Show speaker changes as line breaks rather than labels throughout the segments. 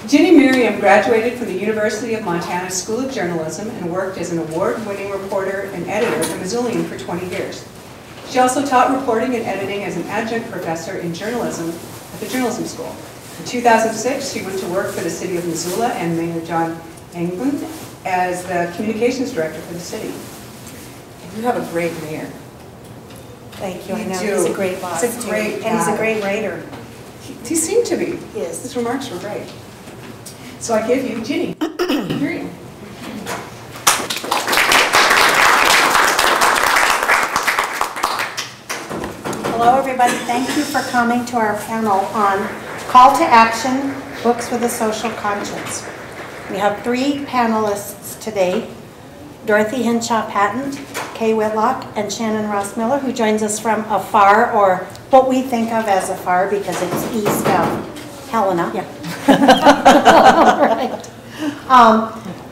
Ginny Mirriam graduated from the University of Montana School of Journalism and worked as an award-winning reporter and editor at the Missoulian for 20 years. She also taught reporting and editing as an adjunct professor in journalism at the Journalism School. In 2006, she went to work for the city of Missoula and Mayor John England as the communications director for the city. You have a great mayor.
Thank you.
You
I know.
do.
He's a great boss.
He's a great
and he's a
guy.
great writer.
He seemed to be.
He is.
His remarks were great. So I give you Ginny Mirriam.
Hello, everybody. Thank you for coming to our panel on Call to Action, Books with a Social Conscience. We have 3 panelists today, Dorothy Patent, Kay Whitlock, and Shannon Rossmiller, who joins us from afar, or what we think of as afar because it's east of Helena. Yeah. Right.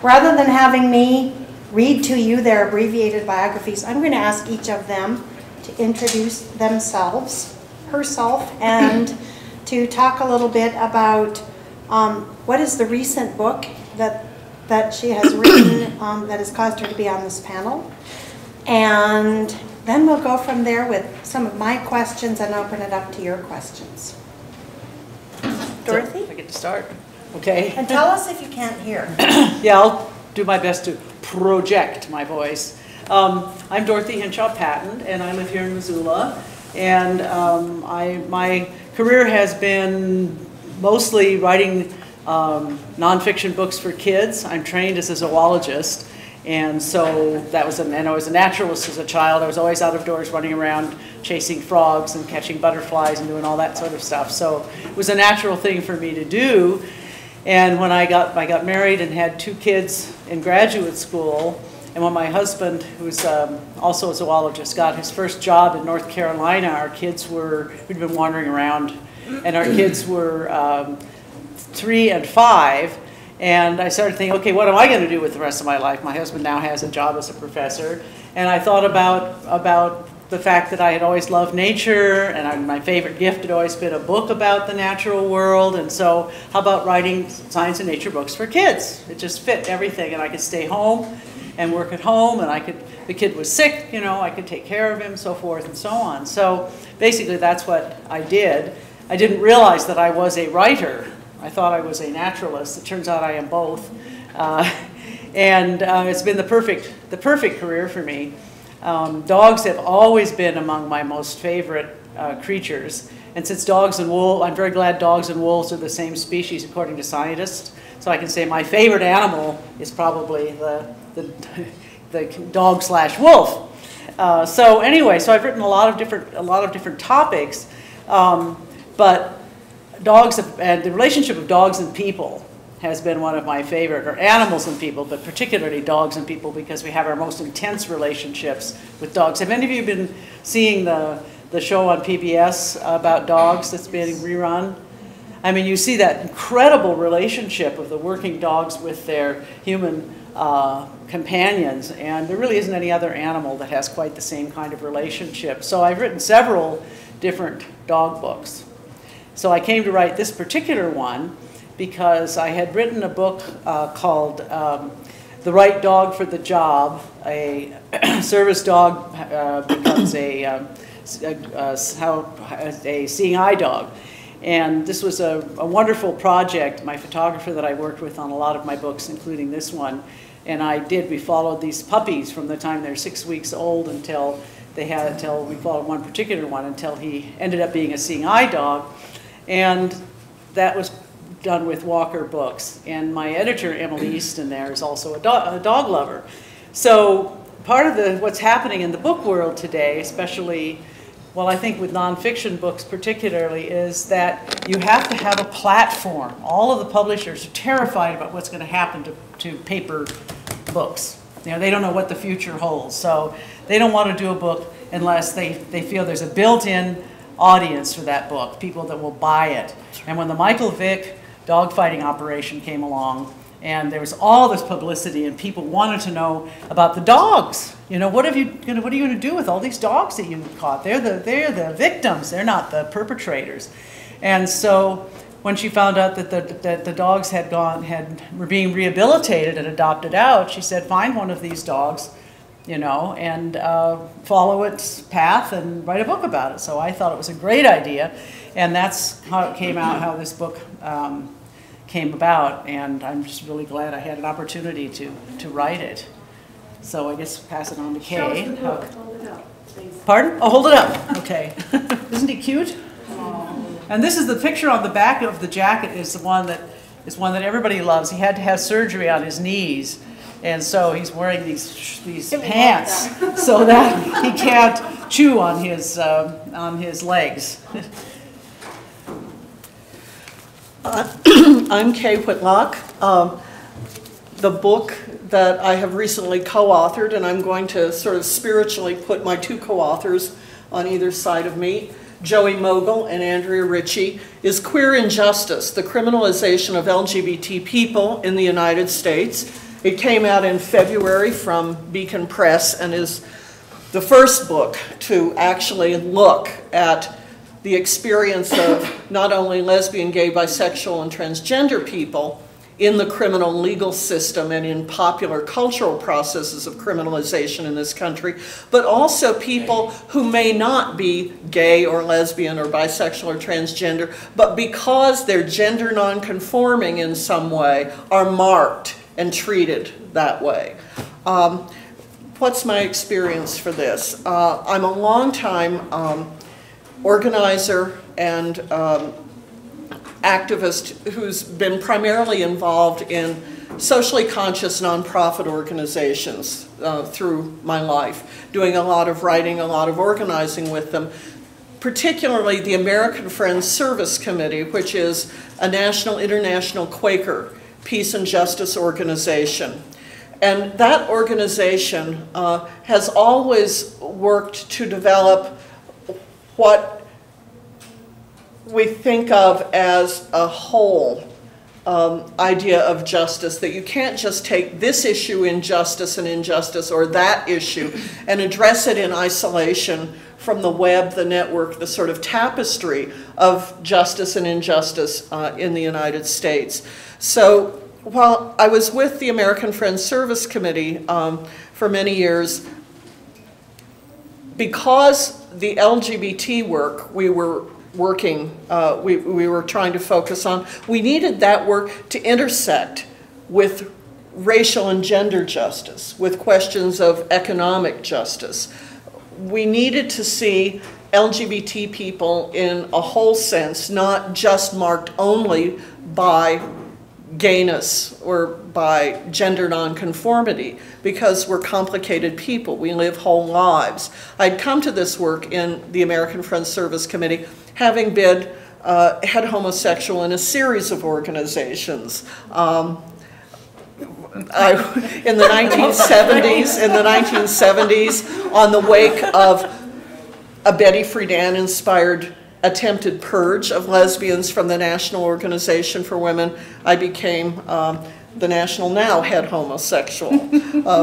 Rather than having me read to you their abbreviated biographies, I'm going to ask each of them to introduce themselves, herself, and to talk a little bit about what is the recent book that she has written that has caused her to be on this panel. And then we'll go from there with some of my questions and open it up to your questions. Dorothy?
So I get to start. Okay.
And tell us if you can't hear.
Yeah, I'll do my best to project my voice. I'm Dorothy Patent, and I live here in Missoula. And my career has been mostly writing nonfiction books for kids. I'm trained as a zoologist, and so that was, and I was a naturalist as a child. I was always out of doors running around chasing frogs and catching butterflies and doing all that sort of stuff. So it was a natural thing for me to do. And when I got married and had 2 kids in graduate school, and when my husband, who's also a zoologist, got his first job in North Carolina, our kids we'd been wandering around, and our kids were 3 and 5, and I started thinking, okay, what am I going to do with the rest of my life? My husband now has a job as a professor, and I thought about the fact that I had always loved nature, and my favorite gift had always been a book about the natural world, and so how about writing science and nature books for kids? It just fit everything, and I could stay home and work at home, and the kid was sick, you know, I could take care of him, so forth and so on. So basically that's what I did. I didn't realize that I was a writer. I thought I was a naturalist. It turns out I am both. It's been the perfect career for me. Dogs have always been among my most favorite creatures. And since dogs and wolves, I'm very glad dogs and wolves are the same species according to scientists. So I can say my favorite animal is probably the dog/wolf. So anyway, so I've written a lot of different topics, but dogs and the relationship of dogs and people has been one of my favorite, or animals and people, but particularly dogs and people, because we have our most intense relationships with dogs. Have any of you been seeing the show on PBS about dogs that's being rerun? I mean, you see that incredible relationship of the working dogs with their human companions, and there really isn't any other animal that has quite the same kind of relationship. So I've written several different dog books. So I came to write this particular one because I had written a book called The Right Dog for the Job. A service dog becomes a seeing eye dog. And this was a wonderful project. My photographer that I worked with on a lot of my books, including this one, and we followed these puppies from the time they're 6 weeks old until we followed one particular one until he ended up being a seeing eye dog. And that was done with Walker Books. And my editor, Emily Easton, there is also a dog lover. So part of what's happening in the book world today, especially, well, I think with nonfiction books particularly, is that you have to have a platform. All of the publishers are terrified about what's going to happen to paper books. You know, they don't know what the future holds. So they don't want to do a book unless they feel there's a built-in audience for that book, people that will buy it. And when the Michael Vick dogfighting operation came along, and there was all this publicity, and people wanted to know about the dogs. You know, what are you going to do with all these dogs that you caught? They're the victims. They're not the perpetrators. And so when she found out that the dogs were being rehabilitated and adopted out, she said, find one of these dogs, you know, and follow its path and write a book about it. So I thought it was a great idea, and that's how it came out, how this book came about, and I'm just really glad I had an opportunity to write it. So I guess pass it on to Kay.
Show us the book. Hold it up, please.
Pardon? Oh, hold it up. Okay. Isn't he cute? And this is the picture on the back of the jacket is one that everybody loves. He had to have surgery on his knees, and so he's wearing these pants so that he can't chew on his legs.
I'm Kay Whitlock. The book that I have recently co-authored, and I'm going to sort of spiritually put my two co-authors on either side of me, Joey Mogul and Andrea Ritchie, is Queer Injustice, the Criminalization of LGBT People in the United States. It came out in February from Beacon Press and is the first book to actually look at the experience of not only lesbian, gay, bisexual, and transgender people in the criminal legal system and in popular cultural processes of criminalization in this country, but also people who may not be gay or lesbian or bisexual or transgender, but because they're gender nonconforming in some way, are marked and treated that way. What's my experience for this? I'm a long-time organizer and activist who's been primarily involved in socially conscious nonprofit organizations through my life, doing a lot of writing, a lot of organizing with them, particularly the American Friends Service Committee, which is a national, international Quaker peace and justice organization. And that organization has always worked to develop what we think of as a whole idea of justice, that you can't just take this issue injustice and injustice or that issue and address it in isolation from the web, the network, the sort of tapestry of justice and injustice in the United States. So while I was with the American Friends Service Committee for many years, because the LGBT work we were working, we were trying to focus on, we needed that work to intersect with racial and gender justice, with questions of economic justice. We needed to see LGBT people in a whole sense, not just marked only by gayness or by gender nonconformity, because we're complicated people. We live whole lives. I'd come to this work in the American Friends Service Committee having been head homosexual in a series of organizations. In the 1970s, on the wake of a Betty Friedan-inspired attempted purge of lesbians from the National Organization for Women, I became the National Now head homosexual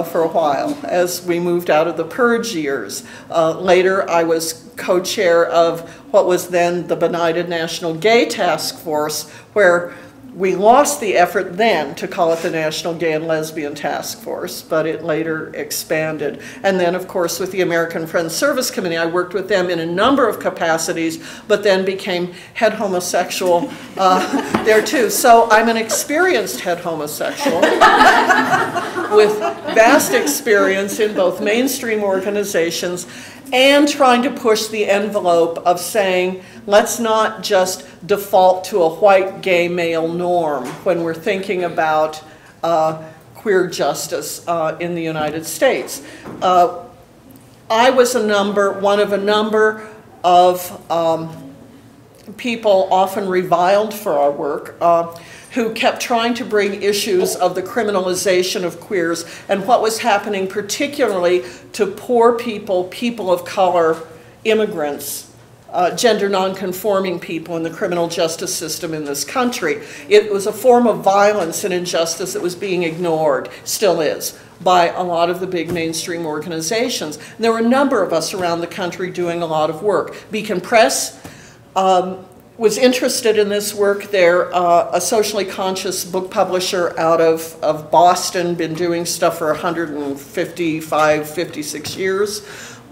for a while as we moved out of the purge years. Later, I was co-chair of what was then the benighted National Gay Task Force, where we lost the effort then to call it the National Gay and Lesbian Task Force, but it later expanded. And then, of course, with the American Friends Service Committee, I worked with them in a number of capacities, but then became head homosexual there too. So I'm an experienced head homosexual with vast experience in both mainstream organizations and trying to push the envelope of saying, let's not just default to a white gay male norm when we're thinking about queer justice in the United States. I was one of a number of people often reviled for our work who kept trying to bring issues of the criminalization of queers and what was happening particularly to poor people, people of color, immigrants, gender nonconforming people in the criminal justice system in this country. It was a form of violence and injustice that was being ignored, still is, by a lot of the big mainstream organizations. And there were a number of us around the country doing a lot of work. Beacon Press was interested in this work. They're a socially conscious book publisher out of Boston, been doing stuff for 155, 56 years.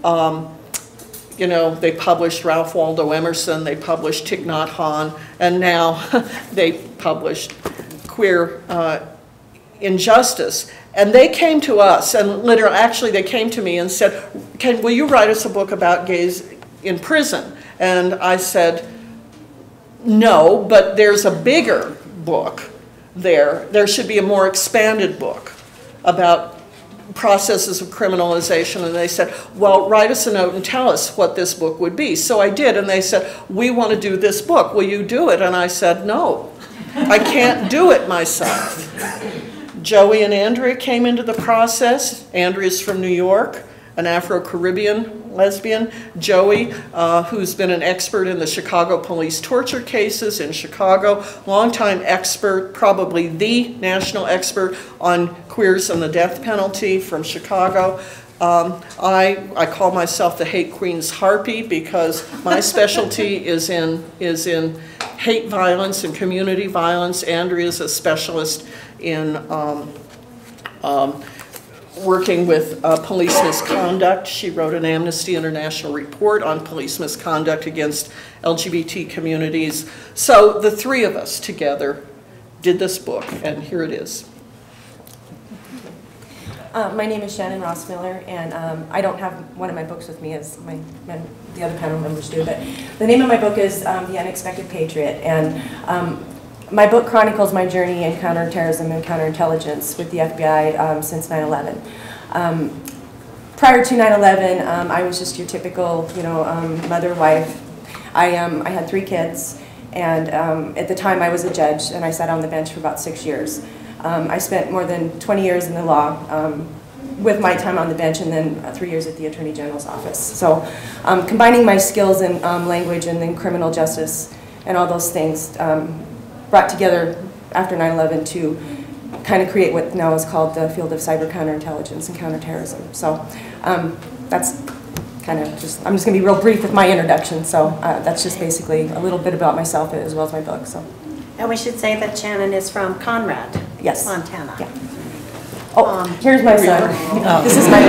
You know, they published Ralph Waldo Emerson, they published Thich Nhat Hanh, and now they published Queer Injustice. And they came to us, and literally, actually they came to me and said, will you write us a book about gays in prison? And I said, no, but there's a bigger book there. There should be a more expanded book about processes of criminalization. And they said, well, write us a note and tell us what this book would be. So I did, and they said, we want to do this book. Will you do it? And I said, no, I can't do it myself. Joey and Andrea came into the process. Andrea's from New York, an Afro-Caribbean lesbian. Joey, who's been an expert in the Chicago police torture cases in Chicago, longtime expert, probably the national expert on queers and the death penalty from Chicago. I call myself the Hate Queen's Harpy because my specialty is in hate violence and community violence. Andrea's a specialist in working with police misconduct. She wrote an Amnesty International report on police misconduct against LGBT communities. So the three of us together did this book, and here it is.
My name is Shannon Rossmiller, and I don't have one of my books with me as the other panel members do, but the name of my book is The Unexpected Patriot, and my book chronicles my journey in counterterrorism and counterintelligence with the FBI since 9/11. Prior to 9/11, I was just your typical, mother, wife. I had 3 kids, and at the time I was a judge, and I sat on the bench for about 6 years. I spent more than 20 years in the law with my time on the bench, and then 3 years at the Attorney General's office. So combining my skills in language and then criminal justice and all those things brought together after 9/11 to kind of create what now is called the field of cyber counterintelligence and counterterrorism. So that's kind of just, I'm just going to be real brief with my introduction. So that's just basically a little bit about myself as well as my book. So.
And we should say that Shannon is from Conrad,
yes.
Montana.
Yeah. Oh, here's my son.
Oh.
This is my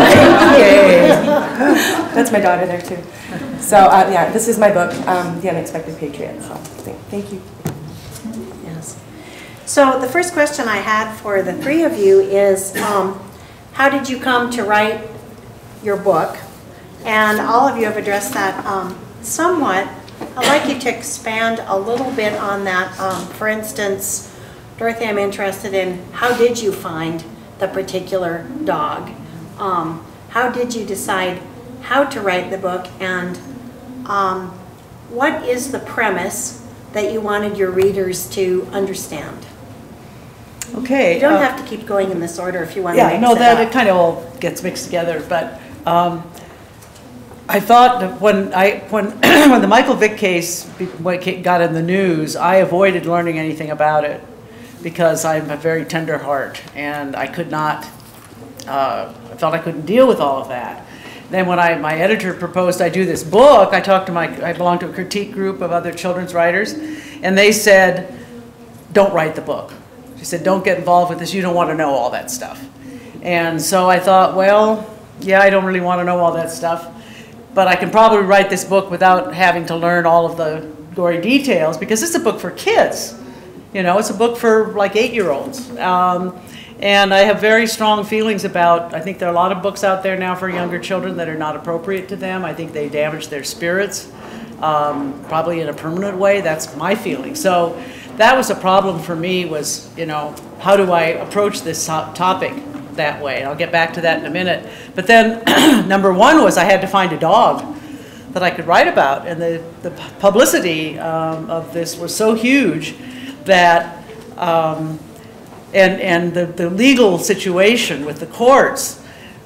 That's my daughter there too. So yeah, this is my book, The Unexpected Patriot. So thank you.
Yes. So the first question I had for the 3 of you is, how did you come to write your book? And all of you have addressed that somewhat. I'd like you to expand a little bit on that. For instance, Dorothy, I'm interested in how did you find the particular dog? How did you decide how to write the book? And what is the premise that you wanted your readers to understand?
Okay.
You don't have to keep going in this order if you want to mix
yeah, no,
it
that
up.
it kind of all gets mixed together. But I thought that when the Michael Vick case got in the news, I avoided learning anything about it because I'm a very tender heart, and I could not. I felt I couldn't deal with all of that. Then when my editor proposed I do this book, I belong to a critique group of other children's writers, and they said, "Don't write the book." She said, "Don't get involved with this. You don't want to know all that stuff." And so I thought, well, yeah, I don't really want to know all that stuff, but I can probably write this book without having to learn all of the gory details because it's a book for kids. It's a book for like 8-year-olds. And I have very strong feelings about, I think there are a lot of books out there now for younger children that are not appropriate to them. I think they damage their spirits, probably in a permanent way. That's my feeling. So that was a problem for me was, how do I approach this topic that way? And I'll get back to that in a minute. But then number one was I had to find a dog that I could write about. And the publicity of this was so huge that, and the legal situation with the courts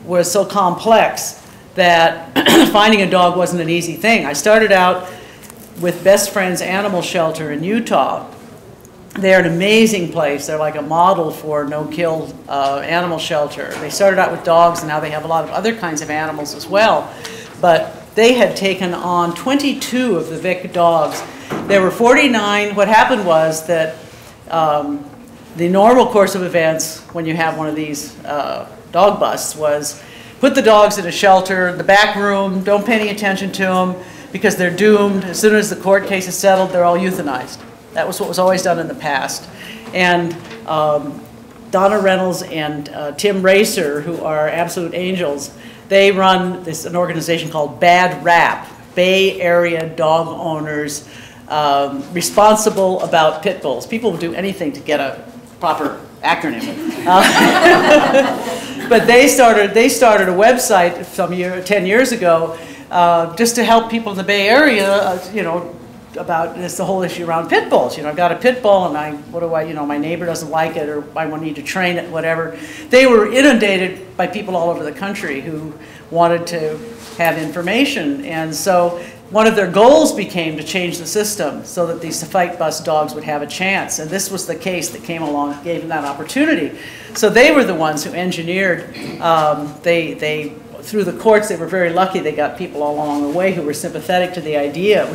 was so complex that finding a dog wasn't an easy thing. I started out with Best Friends Animal Shelter in Utah. They're an amazing place. They're like a model for no-kill animal shelter. They started out with dogs, and now they have a lot of other kinds of animals as well. But they had taken on 22 of the Vick dogs There were 49. What happened was that the normal course of events when you have one of these dog busts was put the dogs in a shelter, the back room, don't pay any attention to them because they're doomed. As soon as the court case is settled, they're all euthanized. That was what was always done in the past. And Donna Reynolds and Tim Racer, who are absolute angels, they run an organization called Bad Rap, Bay Area Dog Owners Responsible About Pit Bulls. People will do anything to get a proper acronym. But they started a website 10 years ago just to help people in the Bay Area, about this, the whole issue around pit bulls. I've got a pit bull and my neighbor doesn't like it, or I need to train it, whatever. They were inundated by people all over the country who wanted to have information. And so one of their goals became to change the system so that these fight bust dogs would have a chance. And this was the case that came along, gave them that opportunity. So they were the ones who engineered, through the courts, they were very lucky. They got people all along the way who were sympathetic to the idea.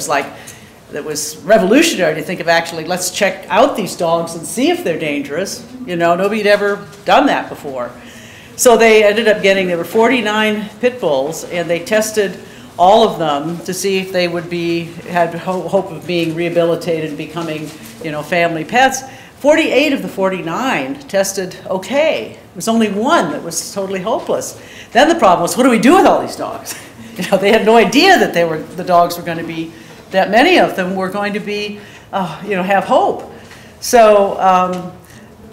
It was revolutionary to think of actually, let's check out these dogs and see if they're dangerous. Nobody had ever done that before. So they ended up there were 49 pit bulls, and they tested all of them to see if they had hope of being rehabilitated and becoming, family pets. 48 of the 49 tested okay. There was only one that was totally hopeless. Then the problem was, what do we do with all these dogs? They had no idea that the dogs were going to be, that many of them were going to be, have hope. So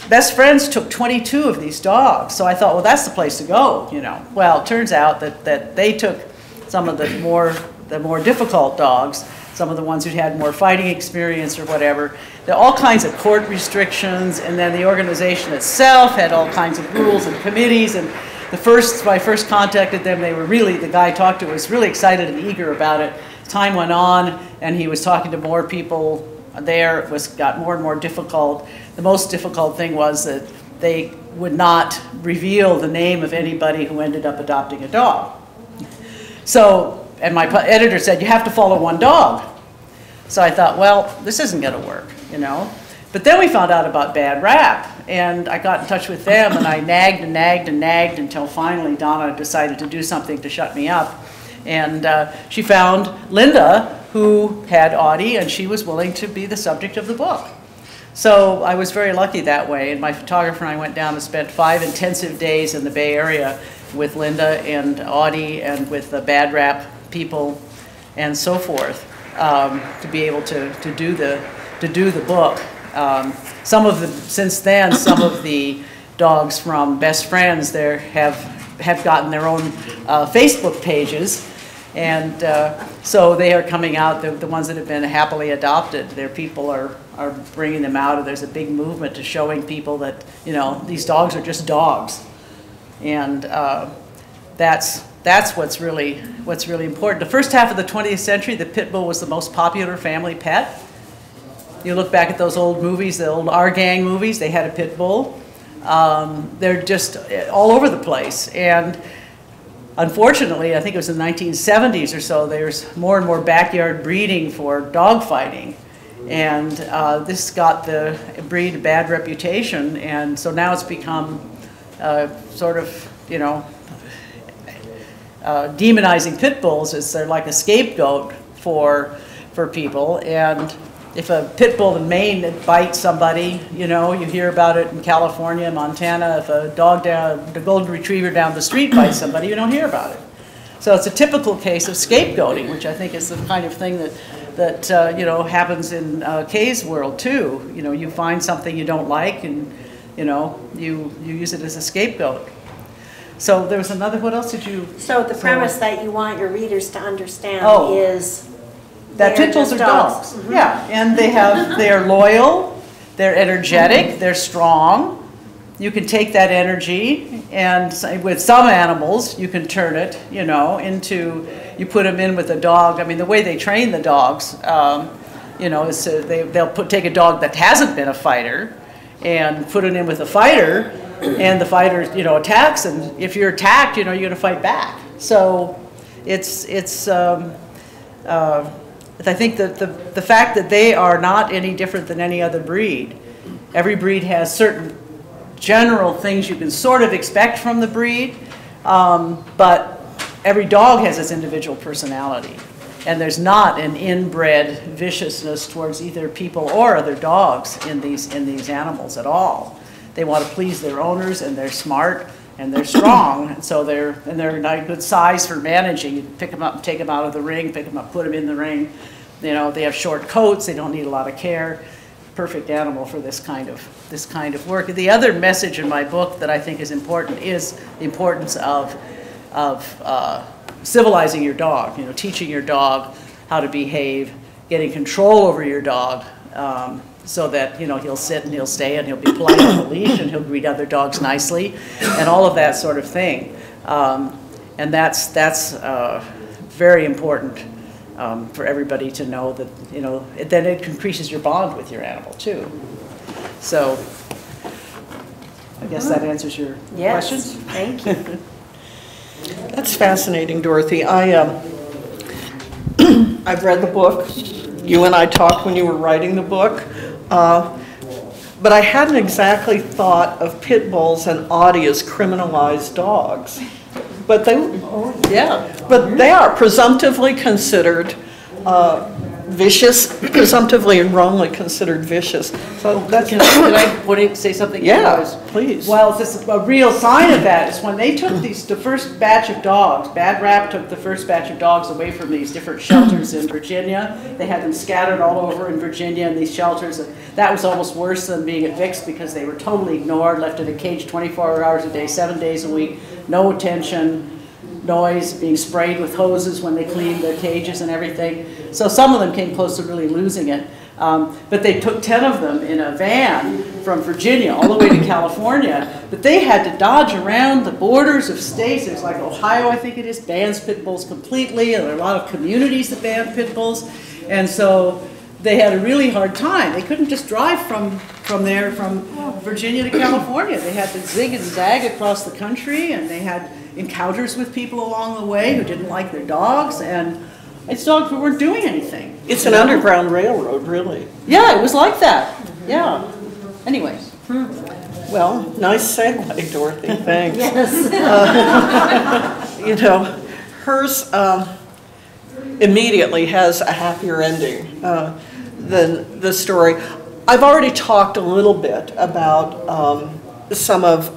Best Friends took 22 of these dogs. So I thought, well, that's the place to go, Well, it turns out that they took some of the more difficult dogs, some of the ones who'd had more fighting experience or whatever. There are all kinds of court restrictions, and then the organization itself had all kinds of rules and committees. And when I first contacted them, the guy I talked to was really excited and eager about it. Time went on, and he was talking to more people there. It got more and more difficult. The most difficult thing was that they would not reveal the name of anybody who ended up adopting a dog. So, and my editor said, you have to follow one dog. So I thought, well, this isn't going to work, But then we found out about Bad Rap, and I got in touch with them, and I nagged and nagged and nagged until finally Donna decided to do something to shut me up. And she found Linda, who had Audie, and she was willing to be the subject of the book. So I was very lucky that way, and my photographer and I went down and spent 5 intensive days in the Bay Area with Linda and Audie and with the Bad Rap people and so forth, to be able to do the book. Since then, some of the dogs from Best Friends there have gotten their own Facebook pages, and so they are coming out. The ones that have been happily adopted, their people are bringing them out, and there's a big movement to showing people that these dogs are just dogs. And that's what's really important. The first half of the 20th century, the pit bull was the most popular family pet. You look back at those old movies, the old Our Gang movies, they had a pit bull. They're just all over the place. And unfortunately, I think it was in the 1970s or so, there's more and more backyard breeding for dog fighting. And this got the breed a bad reputation, and so now it's become sort of, demonizing pit bulls. They're like a scapegoat for people. And if a pit bull in Maine bites somebody, you hear about it in California, Montana. If a the golden retriever down the street bites somebody, you don't hear about it. So it's a typical case of scapegoating, which I think is the kind of thing that happens in Kay's world too. You find something you don't like, and you use it as a scapegoat. So there was another. What else did you?
So the premise that you want your readers to understand is
that pit bulls are dogs. Mm-hmm. Yeah, and they're loyal, they're energetic, they're strong. You can take that energy, and with some animals, you can turn it, into, you put them in with a dog. I mean, the way they train the dogs, is they'll take a dog that hasn't been a fighter and put it in with a fighter, and the fighter, attacks, and if you're attacked, you're going to fight back. So it's I think that the fact that they are not any different than any other breed. Every breed has certain general things you can sort of expect from the breed, but every dog has its individual personality. And there's not an inbred viciousness towards either people or other dogs in these animals at all. They want to please their owners, and they're smart and they're strong, and so they're a good size for managing. You pick them up and take them out of the ring, pick them up, put them in the ring. You know, they have short coats, they don't need a lot of care. Perfect animal for this kind of work. The other message in my book that I think is important is the importance of civilizing your dog. You know, teaching your dog how to behave, getting control over your dog, so that, you know, he'll sit and he'll stay and he'll be polite on the leash and he'll greet other dogs nicely, and all of that sort of thing. And that's very important for everybody to know, that, you know, then it increases your bond with your animal too. So I guess that answers your questions.
Thank you.
That's fascinating, Dorothy. I've read the book. You and I talked when you were writing the book. But I hadn't exactly thought of pit bulls and Audi as criminalized dogs. But they are presumptively considered vicious, presumptively and wrongly considered vicious. So that's
Can I say something?
Yeah, please.
Well, a real sign of that is when they took the first batch of dogs. Bad Rap took the first batch of dogs away from these different shelters in Virginia. They had them scattered all over in Virginia in these shelters. That was almost worse than being at Vic's, because they were totally ignored, left in a cage 24 hours a day, 7 days a week, no attention, noise, being sprayed with hoses when they cleaned their cages and everything. So some of them came close to really losing it. But they took 10 of them in a van from Virginia all the way to California. But they had to dodge around the borders of states. There's like Ohio, I think it is, bans pit bulls completely. And there are a lot of communities that ban pit bulls. And so they had a really hard time. They couldn't just drive from Virginia to California. They had to zig and zag across the country, and they had encounters with people along the way who didn't like their dogs, and it's dogs who weren't doing anything.
It's an underground railroad, really.
Yeah, it was like that. Yeah. Anyways.
Well, nice segue, Dorothy. Thanks.
Yes.
You know, hers immediately has a happier ending than the story. I've already talked a little bit about some of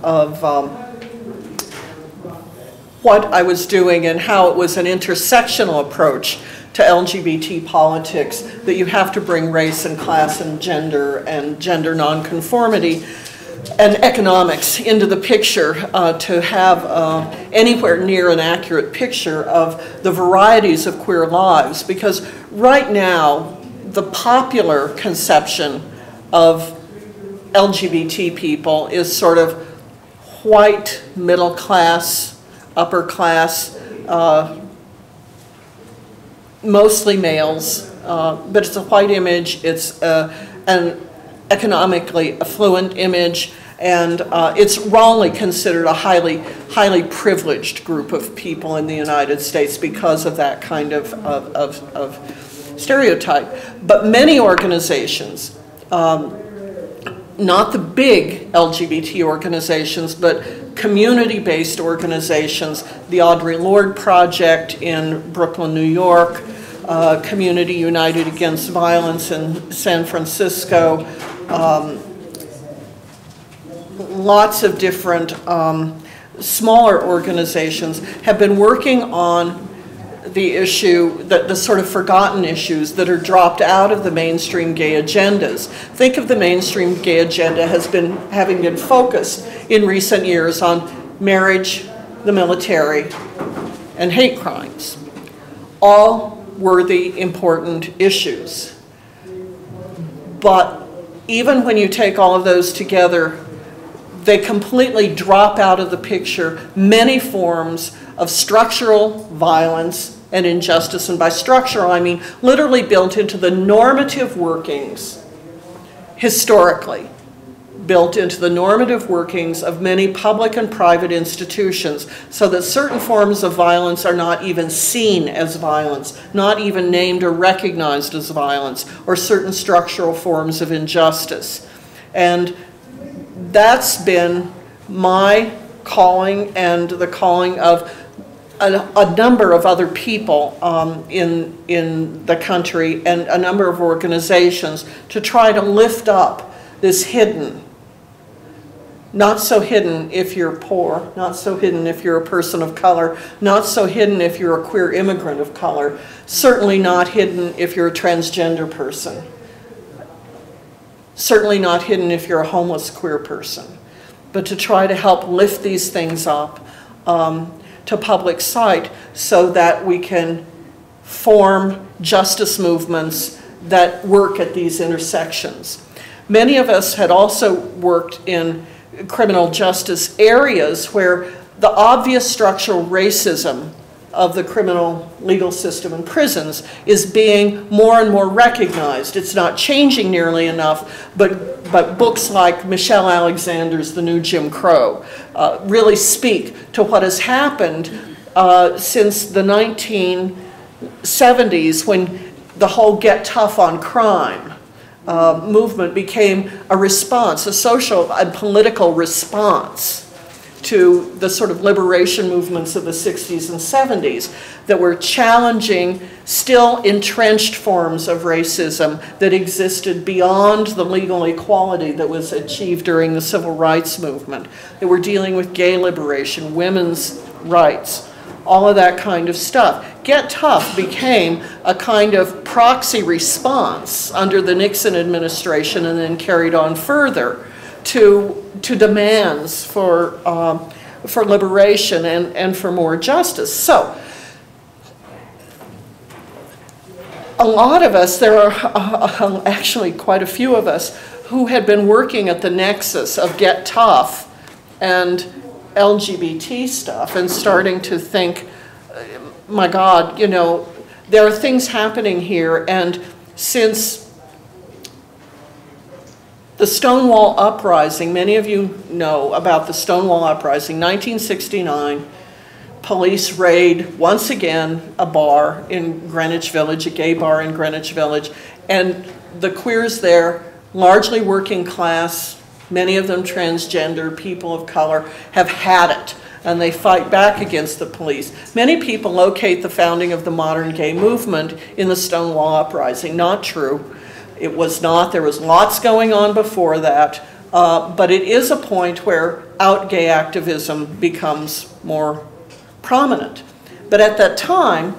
what I was doing and how it was an intersectional approach to LGBT politics, that you have to bring race and class and gender nonconformity and economics into the picture to have anywhere near an accurate picture of the varieties of queer lives. Because right now, the popular conception of LGBT people is sort of white, middle class, upper class, mostly males, but it's a white image, it's an economically affluent image, and it's wrongly considered a highly privileged group of people in the United States because of that kind of stereotype. But many organizations, not the big LGBT organizations, but community-based organizations, the Audre Lorde Project in Brooklyn, New York, Community United Against Violence in San Francisco, lots of different smaller organizations have been working on the issue, the sort of forgotten issues that are dropped out of the mainstream gay agendas. Think of the mainstream gay agenda as having been focused in recent years on marriage, the military, and hate crimes. All worthy, important issues. But even when you take all of those together, they completely drop out of the picture many forms of structural violence and injustice. And by structural, I mean literally built into the normative workings, historically, built into the normative workings of many public and private institutions, so that certain forms of violence are not even seen as violence, not even named or recognized as violence, or certain structural forms of injustice. And that's been my calling and the calling of a number of other people in the country and a number of organizations to try to lift up this hidden, not so hidden if you're poor, not so hidden if you're a person of color, not so hidden if you're a queer immigrant of color, certainly not hidden if you're a transgender person, certainly not hidden if you're a homeless queer person, but to try to help lift these things up to public sight so that we can form justice movements that work at these intersections. Many of us had also worked in criminal justice areas where the obvious structural racism of the criminal legal system and prisons is being more and more recognized. It's not changing nearly enough, but books like Michelle Alexander's The New Jim Crow really speak to what has happened since the 1970s, when the whole Get Tough on Crime movement became a response, a social and political response to the sort of liberation movements of the 60s and 70s that were challenging still entrenched forms of racism that existed beyond the legal equality that was achieved during the civil rights movement. They were dealing with gay liberation, women's rights, all of that kind of stuff. Get Tough became a kind of proxy response under the Nixon administration and then carried on further to demands for liberation and for more justice. So, a lot of us, there are actually quite a few of us, who had been working at the nexus of Get Tough and LGBT stuff and starting to think, my God, you know, there are things happening here, and since the Stonewall Uprising, many of you know about the Stonewall Uprising, 1969, police raid, once again, a bar in Greenwich Village, a gay bar in Greenwich Village, and the queers there, largely working class, many of them transgender, people of color, have had it, and they fight back against the police. Many people locate the founding of the modern gay movement in the Stonewall Uprising. Not true. It was not. There was lots going on before that, but it is a point where out gay activism becomes more prominent. But at that time,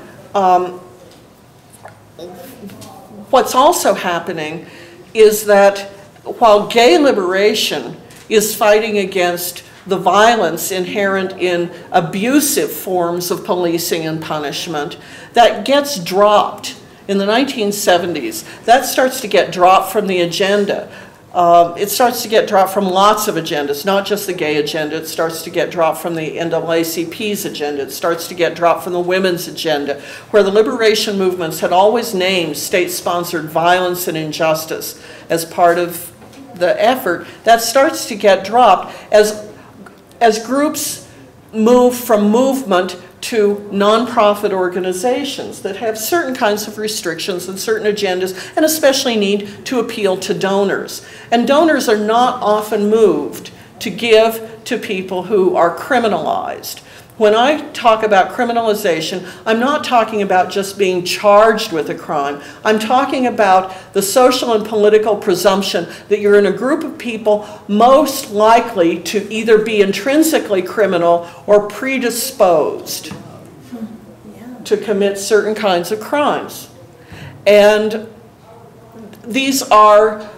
what's also happening is that while gay liberation is fighting against the violence inherent in abusive forms of policing and punishment, that gets dropped. In the 1970s, that starts to get dropped from the agenda. It starts to get dropped from lots of agendas, not just the gay agenda. It starts to get dropped from the NAACP's agenda. It starts to get dropped from the women's agenda, where the liberation movements had always named state-sponsored violence and injustice as part of the effort. That starts to get dropped as groups move from movement to nonprofit organizations that have certain kinds of restrictions and certain agendas, and especially need to appeal to donors. And donors are not often moved to give to people who are criminalized. When I talk about criminalization, I'm not talking about just being charged with a crime. I'm talking about the social and political presumption that you're in a group of people most likely to either be intrinsically criminal or predisposed to commit certain kinds of crimes. And these are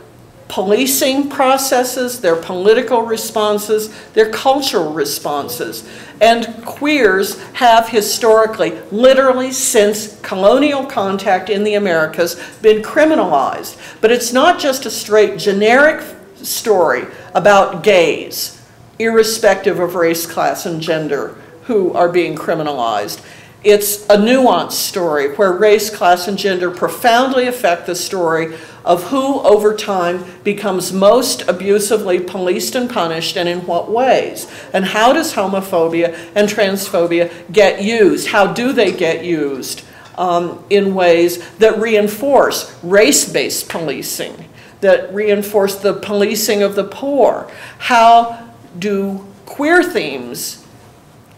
policing processes, they're political responses, they're cultural responses. And queers have historically, literally since colonial contact in the Americas, been criminalized. But it's not just a straight generic story about gays, irrespective of race, class, and gender, who are being criminalized. It's a nuanced story where race, class, and gender profoundly affect the story of who over time becomes most abusively policed and punished and in what ways. And how does homophobia and transphobia get used? How do they get used in ways that reinforce race-based policing, that reinforce the policing of the poor? How do queer themes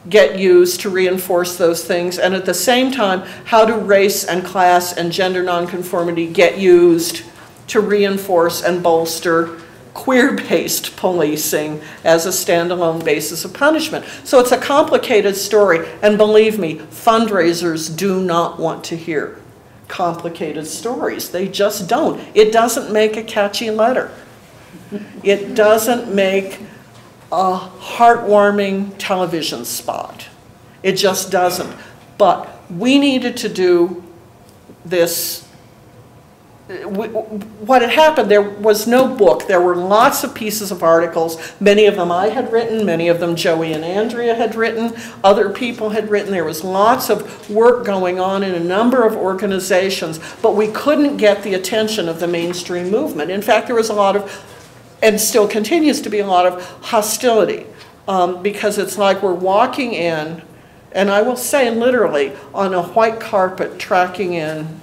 get used to reinforce those things? And at the same time, how do race and class and gender nonconformity get used to reinforce and bolster queer-based policing as a standalone basis of punishment? So it's a complicated story, and believe me, fundraisers do not want to hear complicated stories. They just don't. It doesn't make a catchy letter. It doesn't make a heartwarming television spot. It just doesn't. But we needed to do this. What had happened, there was no book. There were lots of pieces of articles. Many of them I had written, many of them Joey and Andrea had written, other people had written. There was lots of work going on in a number of organizations, but we couldn't get the attention of the mainstream movement. In fact, there was a lot of, and still continues to be a lot of hostility, because it's like we're walking in, and I will say literally, on a white carpet tracking in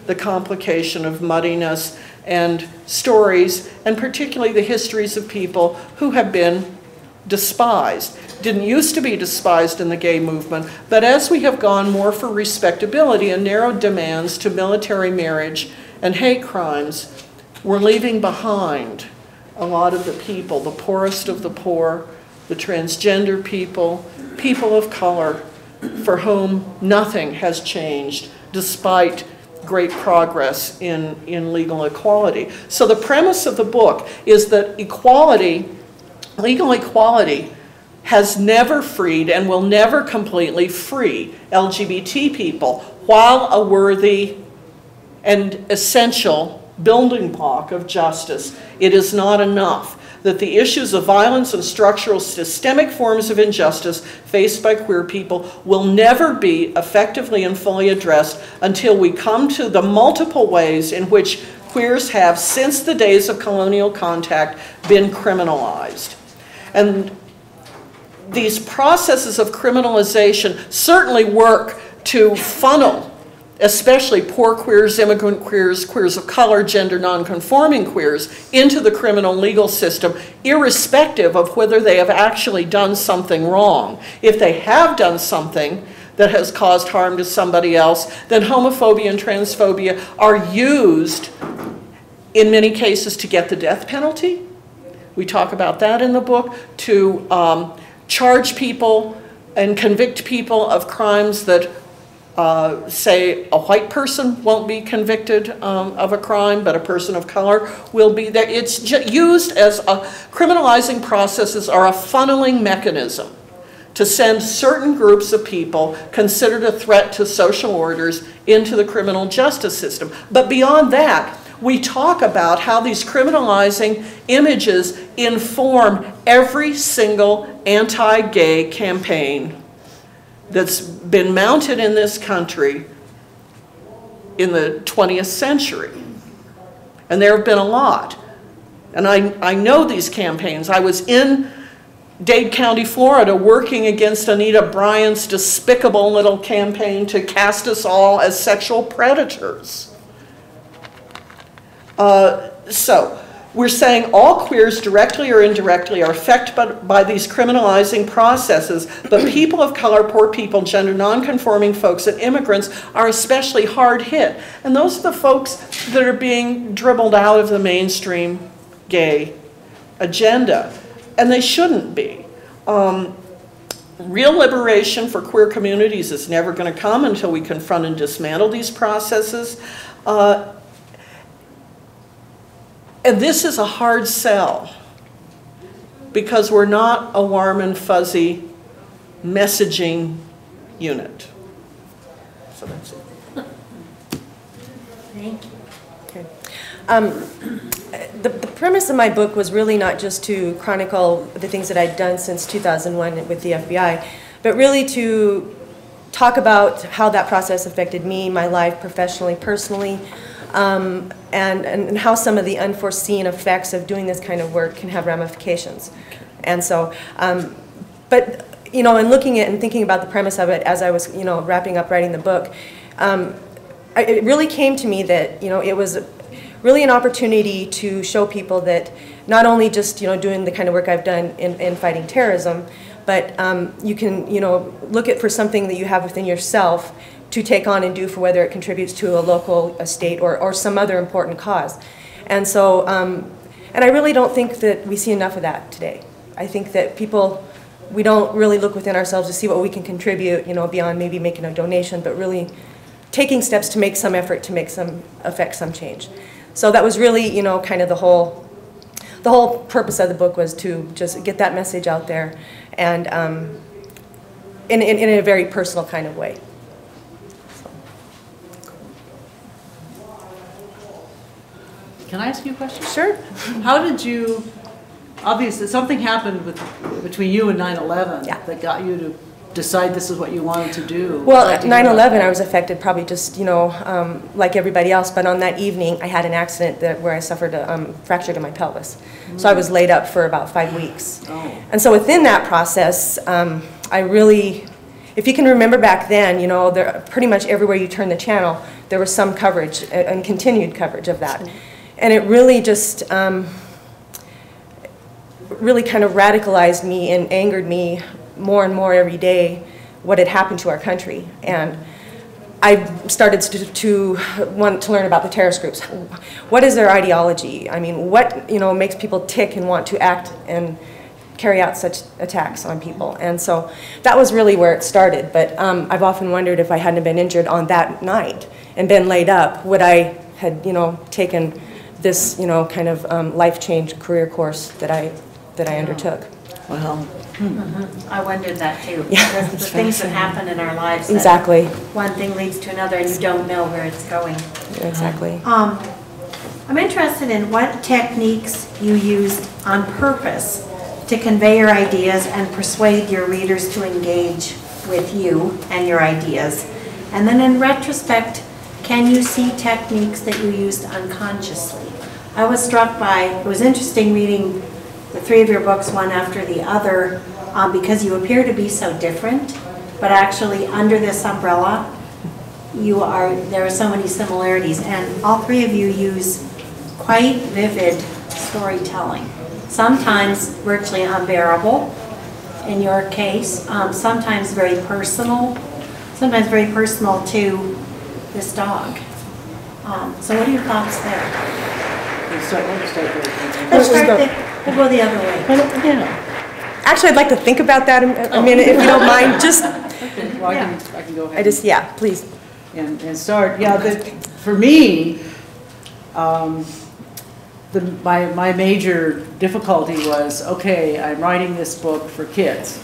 the complication of muddiness and stories, and particularly the histories of people who have been despised. Didn't used to be despised in the gay movement, but as we have gone more for respectability and narrowed demands to military marriage and hate crimes, we're leaving behind a lot of the people, the poorest of the poor, the transgender people, people of color, for whom nothing has changed despite great progress in legal equality. So the premise of the book is that equality, legal equality, has never freed and will never completely free LGBT people, while a worthy and essential building block of justice. It is not enough that the issues of violence and structural systemic forms of injustice faced by queer people will never be effectively and fully addressed until we come to the multiple ways in which queers have, since the days of colonial contact, been criminalized. And these processes of criminalization certainly work to funnel especially poor queers, immigrant queers, queers of color, gender nonconforming queers, into the criminal legal system, irrespective of whether they have actually done something wrong. If they have done something that has caused harm to somebody else, then homophobia and transphobia are used in many cases to get the death penalty. We talk about that in the book, to charge people and convict people of crimes that say a white person won't be convicted of a crime, but a person of color will be. It's used as criminalizing processes are a funneling mechanism to send certain groups of people considered a threat to social orders into the criminal justice system. But beyond that, we talk about how these criminalizing images inform every single anti-gay campaign that's been mounted in this country in the 20th century. And there have been a lot. And I know these campaigns. I was in Dade County, Florida, working against Anita Bryant's despicable little campaign to cast us all as sexual predators. So we're saying all queers, directly or indirectly, are affected by these criminalizing processes, but people of color, poor people, gender nonconforming folks, and immigrants are especially hard hit. And those are the folks that are being dribbled out of the mainstream gay agenda, and they shouldn't be. Real liberation for queer communities is never going to come until we confront and dismantle these processes. And this is a hard sell, because we're not a warm and fuzzy messaging unit. So that's it.
Thank you.
Okay. The premise of my book was really not just to chronicle the things that I'd done since 2001 with the FBI, but really to talk about how that process affected me, my life, professionally, personally. and how some of the unforeseen effects of doing this kind of work can have ramifications. And so, but, you know, in looking at and thinking about the premise of it as I was, you know, wrapping up writing the book, it really came to me that, you know, it was really an opportunity to show people that not only just, you know, doing the kind of work I've done in fighting terrorism, but you can, you know, look at for something that you have within yourself to take on and do for whether it contributes to a local, a state, or some other important cause. And so, and I really don't think that we see enough of that today. I think that people, we don't really look within ourselves to see what we can contribute, you know, beyond maybe making a donation, but really taking steps to make some effort to make some, affect some change. So that was really, you know, kind of the whole purpose of the book was to just get that message out there, and in a very personal kind of way.
Can I ask you a question?
Sure.
How did you, obviously something happened between you and 9/11
Yeah.
that got you to decide this is what you wanted to do?
Well, at 9/11 I was affected probably just, you know, like everybody else, but on that evening I had an accident where I suffered a fracture to my pelvis. So I was laid up for about 5 weeks.
Oh.
And so within that process, I really, if you can remember back then, you know, there, pretty much everywhere you turn the channel, there was some coverage and continued coverage of that. And it really just, really kind of radicalized me and angered me more and more every day what had happened to our country. And I started to want to learn about the terrorist groups. What is their ideology? I mean, what, you know, makes people tick and want to act and carry out such attacks on people? And so that was really where it started. But I've often wondered if I hadn't been injured on that night and been laid up, would I had, you know, taken this, you know, kind of life change career course that I undertook.
Well,
I wondered that too.
Yeah,
Because the things that happen in our lives. that
Exactly.
One thing leads to another and you don't know where it's going.
Exactly.
I'm interested in what techniques you used on purpose to convey your ideas and persuade your readers to engage with you and your ideas. And then in retrospect, can you see techniques that you used unconsciously? I was struck by, it was interesting reading the three of your books one after the other, because you appear to be so different, but actually under this umbrella, there are so many similarities, and all three of you use quite vivid storytelling. Sometimes virtually unbearable, in your case, sometimes very personal to this dog. So what are your thoughts there? Let's start there. We'll go the other way.
Actually, I'd like to think about that a minute, if you don't mind. Just,
okay. Well, I can go ahead.
yeah, please.
And start. Yeah, for me, my major difficulty was, okay, I'm writing this book for kids,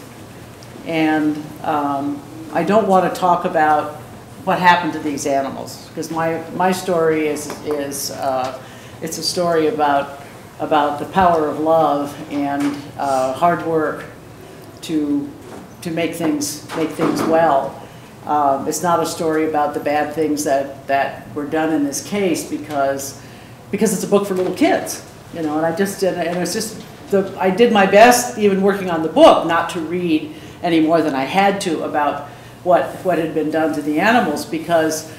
and I don't want to talk about what happened to these animals, because my story is it's a story about the power of love and hard work to make things well. It's not a story about the bad things that were done in this case, because it's a book for little kids, you know. And it's just I did my best, even working on the book, not to read any more than I had to about what had been done to the animals, because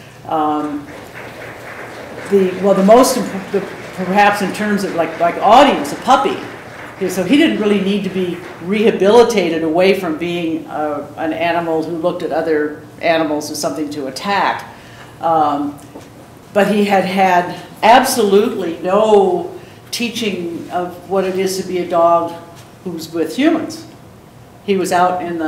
perhaps in terms of like audience, a puppy. Okay, so he didn't really need to be rehabilitated away from being an animal who looked at other animals as something to attack. But he had absolutely no teaching of what it is to be a dog who's with humans. He was out in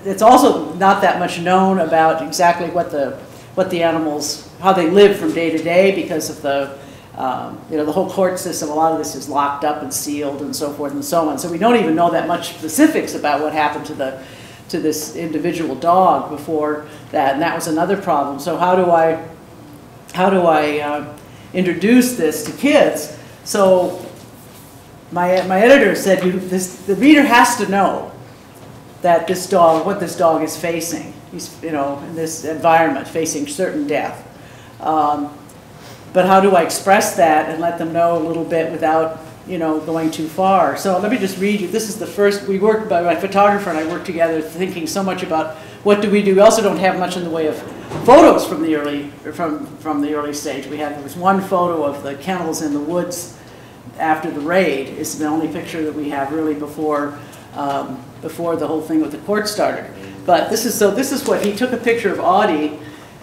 it's also not that much known about exactly what the animals, how they live from day to day, because of the the whole court system. A lot of this is locked up and sealed and so forth and so on. So we don't even know that much specifics about what happened to this individual dog before that, and that was another problem. So how do I introduce this to kids? So my editor said, the reader has to know that what this dog is facing. He's, in this environment, facing certain death. but how do I express that and let them know a little bit without, going too far? So let me just read you. This is the first, we worked, my photographer and I worked together thinking so much about what do we do. We also don't have much in the way of photos from the early stage. There was one photo of the kennels in the woods after the raid. It's the only picture that we have really before the whole thing with the court started. But this is what he took a picture of Audie,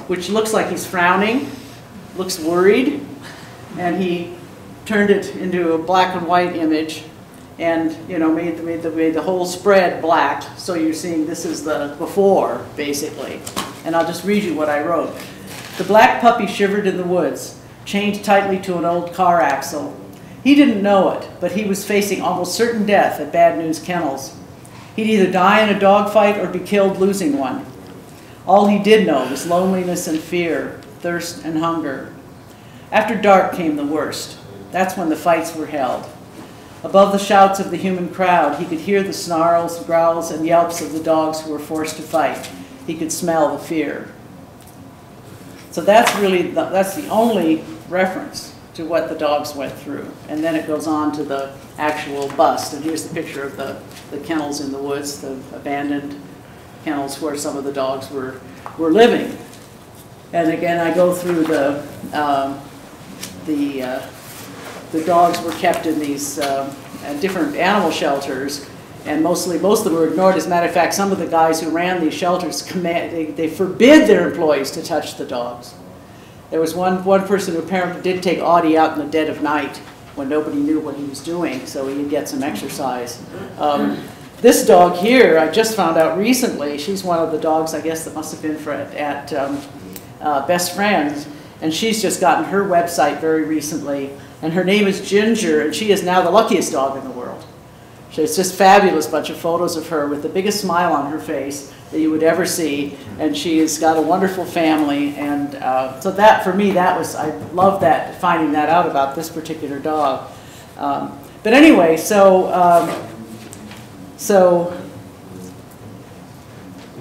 which looks like he's frowning, looks worried, and he turned it into a black and white image, and made the whole spread black. So you're seeing this is the before, basically. And I'll just read you what I wrote. The black puppy shivered in the woods, chained tightly to an old car axle. He didn't know it, but he was facing almost certain death at Bad News Kennels. He'd either die in a dogfight or be killed losing one. All he did know was loneliness and fear, thirst and hunger. After dark came the worst. That's when the fights were held. Above the shouts of the human crowd, he could hear the snarls, growls, and yelps of the dogs who were forced to fight. He could smell the fear. So that's the only reference to what the dogs went through. And then it goes on to the actual bust. And here's the picture of the kennels in the woods, the abandoned kennels where some of the dogs were living. And again, I go through the dogs were kept in these different animal shelters, and most of them were ignored. As a matter of fact, some of the guys who ran these shelters they forbid their employees to touch the dogs. There was one person who apparently did take Audie out in the dead of night when nobody knew what he was doing, so he'd get some exercise. This dog here, I just found out recently, she's one of the dogs, I guess, that must have been at Best Friends, and she's just gotten her website very recently, and her name is Ginger, and she is now the luckiest dog in the world. It's just fabulous bunch of photos of her with the biggest smile on her face that you would ever see, and she has got a wonderful family, and so that, for me, I love that, finding that out about this particular dog. But anyway, so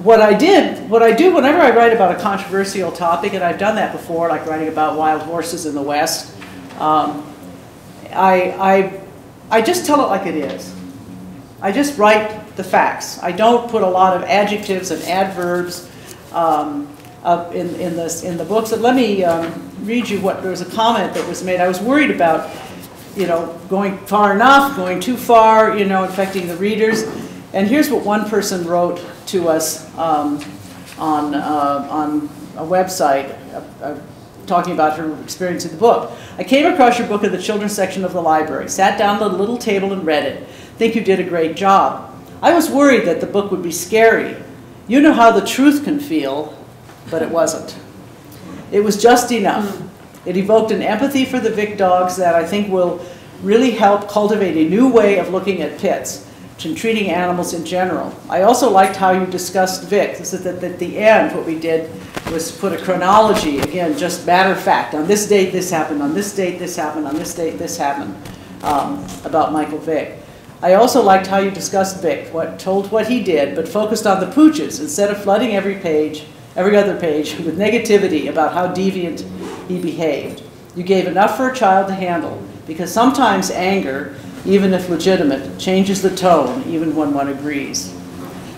what I do whenever I write about a controversial topic, and I've done that before, like writing about wild horses in the West, I just tell it like it is. I just write the facts. I don't put a lot of adjectives and adverbs in the books. And let me read you there was a comment that was made. I was worried about, going far enough, going too far, infecting the readers. And here's what one person wrote to us on a website talking about her experience in the book. I came across your book in the children's section of the library, sat down at a little table and read it. Think you did a great job. I was worried that the book would be scary. You know how the truth can feel, but it wasn't. It was just enough. It evoked an empathy for the Vic dogs that I think will really help cultivate a new way of looking at pets and treating animals in general. I also liked how you discussed Vic. This is that at the end, what we did was put a chronology, again, just matter of fact. On this date, this happened. On this date, this happened. On this date, this happened, about Michael Vick. I also liked how you discussed Vic, told what he did, but focused on the pooches instead of flooding every other page with negativity about how deviant he behaved. You gave enough for a child to handle, because sometimes anger, even if legitimate, changes the tone, even when one agrees.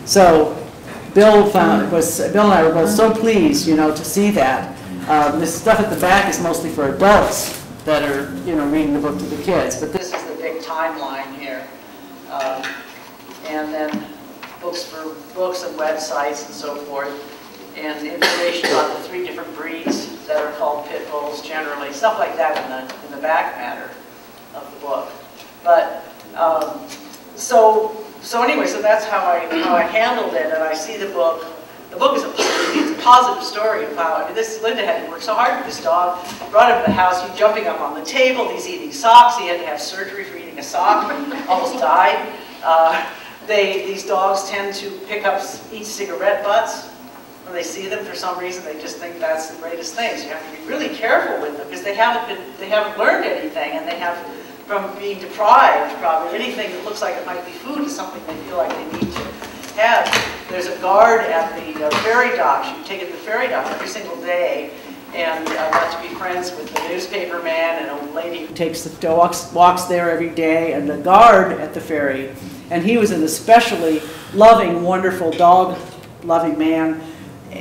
So Bill and I were both so pleased, to see that. This stuff at the back is mostly for adults that are, reading the book to the kids, but this is the big timeline here. And then books and websites and so forth, and information about the 3 different breeds that are called pit bulls generally, stuff like that in the back matter of the book. But so anyway, so that's how I handled it, and I see the book. The book is a positive story of how Linda had to work so hard with this dog. Brought him to the house, he's jumping up on the table, he's eating socks. He had to have surgery for eating a sock, almost died. These dogs tend to eat cigarette butts. When they see them, for some reason, they just think that's the greatest thing. So you have to be really careful with them because they haven't learned anything, and they have, from being deprived, probably anything that looks like it might be food is something they feel like they need to have. There's a guard at the ferry docks. You take it to the ferry dock every single day, and I got to be friends with the newspaper man and a lady who takes the walks there every day, and the guard at the ferry. And he was an especially loving, wonderful, dog-loving man,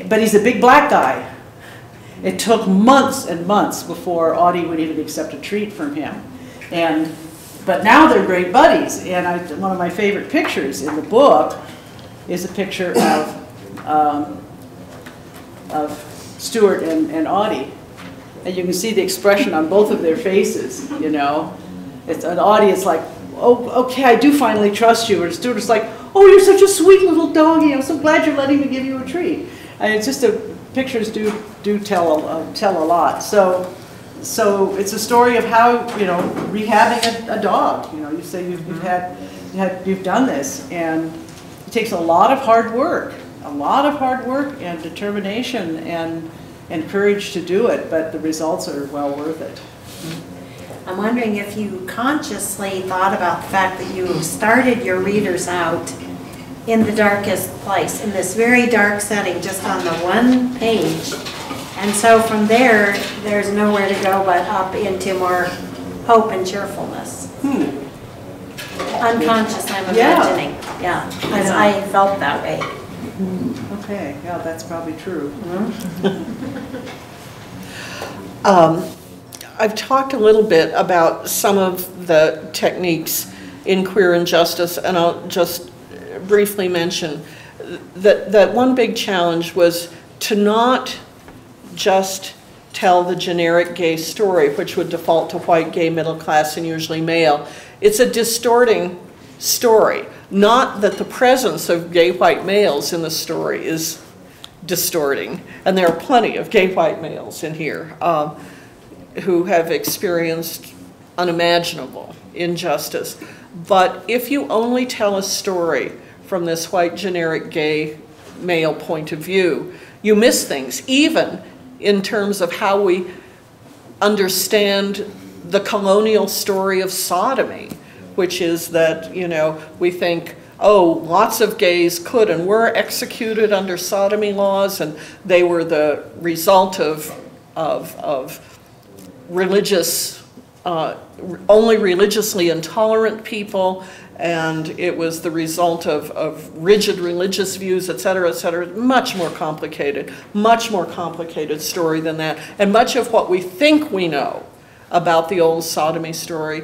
but he's a big black guy. It took months and months before Audie would even accept a treat from him. But now they're great buddies, and one of my favorite pictures in the book is a picture of Stuart and Audie. And you can see the expression on both of their faces, you know. Audie is like, oh, okay, I do finally trust you. And Stuart's like, oh, you're such a sweet little doggy. I'm so glad you're letting me give you a treat. And it's just pictures do tell a lot. So it's a story of how, you know, rehabbing a dog. You know, you say you've done this, and it takes a lot of hard work, and determination and courage to do it, but the results are well worth it.
I'm wondering if you consciously thought about the fact that you started your readers out in the darkest place, in this very dark setting, just on the one page. And so from there, there's nowhere to go but up into more hope and cheerfulness. Unconscious, I'm imagining. Yeah, because I felt that way.
Okay, yeah, that's probably true.
I've talked a little bit about some of the techniques in queer injustice, and I'll just briefly mention that one big challenge was to not just tell the generic gay story, which would default to white, gay, middle class, and usually male. It's a distorting story. Not that the presence of gay white males in the story is distorting, and there are plenty of gay white males in here who have experienced unimaginable injustice. But if you only tell a story from this white, generic, gay male point of view, you miss things, even in terms of how we understand the colonial story of sodomy, which is that, you know, we think, oh, lots of gays could and were executed under sodomy laws, and they were the result of religious, only religiously intolerant people, and it was the result of rigid religious views, et cetera, et cetera. Much more complicated story than that. And much of what we think we know about the old sodomy story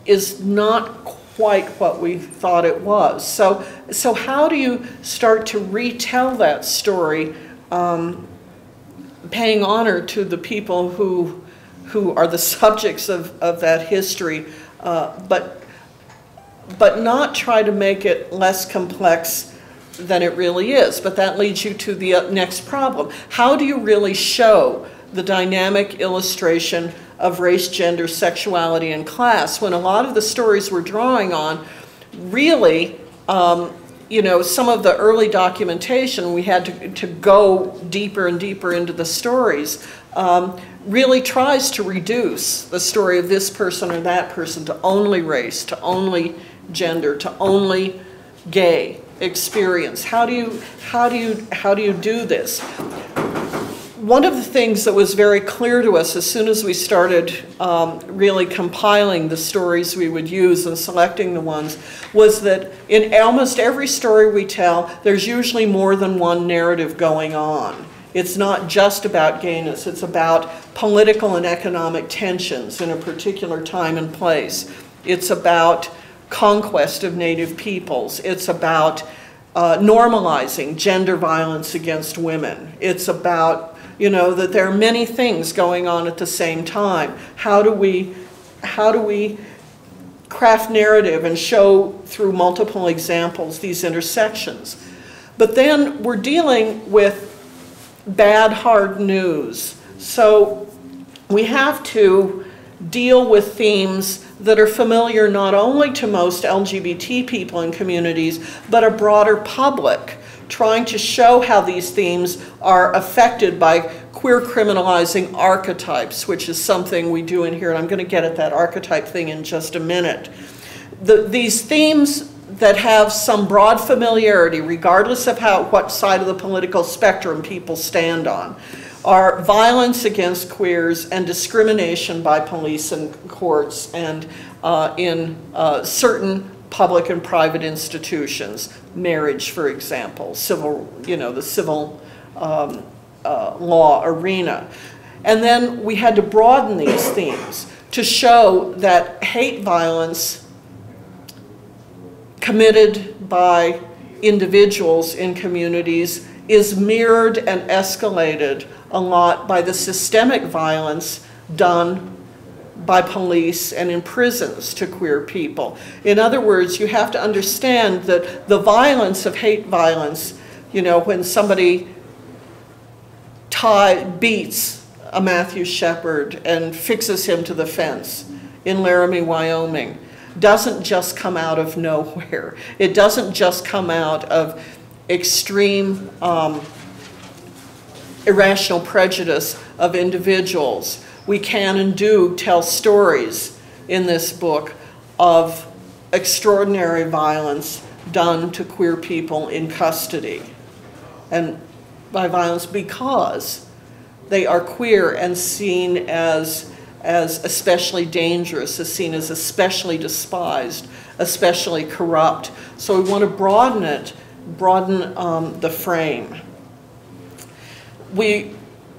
is not quite what we thought it was. So how do you start to retell that story, paying honor to the people who are the subjects of that history, but not try to make it less complex than it really is? But that leads you to the next problem. How do you really show the dynamic illustration of race, gender, sexuality, and class, when a lot of the stories we're drawing on really, you know, some of the early documentation, we had to go deeper and deeper into the stories, really tries to reduce the story of this person or that person to only race, to only gender, to only gay experience. How do you do this? One of the things that was very clear to us as soon as we started really compiling the stories we would use and selecting the ones was that in almost every story we tell, there's usually more than one narrative going on. It's not just about gayness, it's about political and economic tensions in a particular time and place. It's about conquest of native peoples. It's about normalizing gender violence against women. It's about, you know, that there are many things going on at the same time. How do we craft narrative and show through multiple examples these intersections? But then we're dealing with bad, hard news. So we have to deal with themes that are familiar not only to most LGBT people and communities, but a broader public, trying to show how these themes are affected by queer criminalizing archetypes, which is something we do in here, and I'm going to get at that archetype thing in just a minute. These themes that have some broad familiarity, regardless of what side of the political spectrum people stand on, are violence against queers and discrimination by police and courts and in certain public and private institutions, marriage, for example, civil, the civil law arena. And then we had to broaden these themes to show that hate violence committed by individuals in communities is mirrored and escalated a lot by the systemic violence done by police and in prisons to queer people. In other words, you have to understand that the violence of hate violence, when somebody beats a Matthew Shepard and fixes him to the fence in Laramie, Wyoming, doesn't just come out of nowhere. It doesn't just come out of extreme irrational prejudice of individuals. We can and do tell stories in this book of extraordinary violence done to queer people in custody. And by violence because they are queer and seen as especially dangerous, as seen as especially despised, especially corrupt. So we want to broaden the frame. We,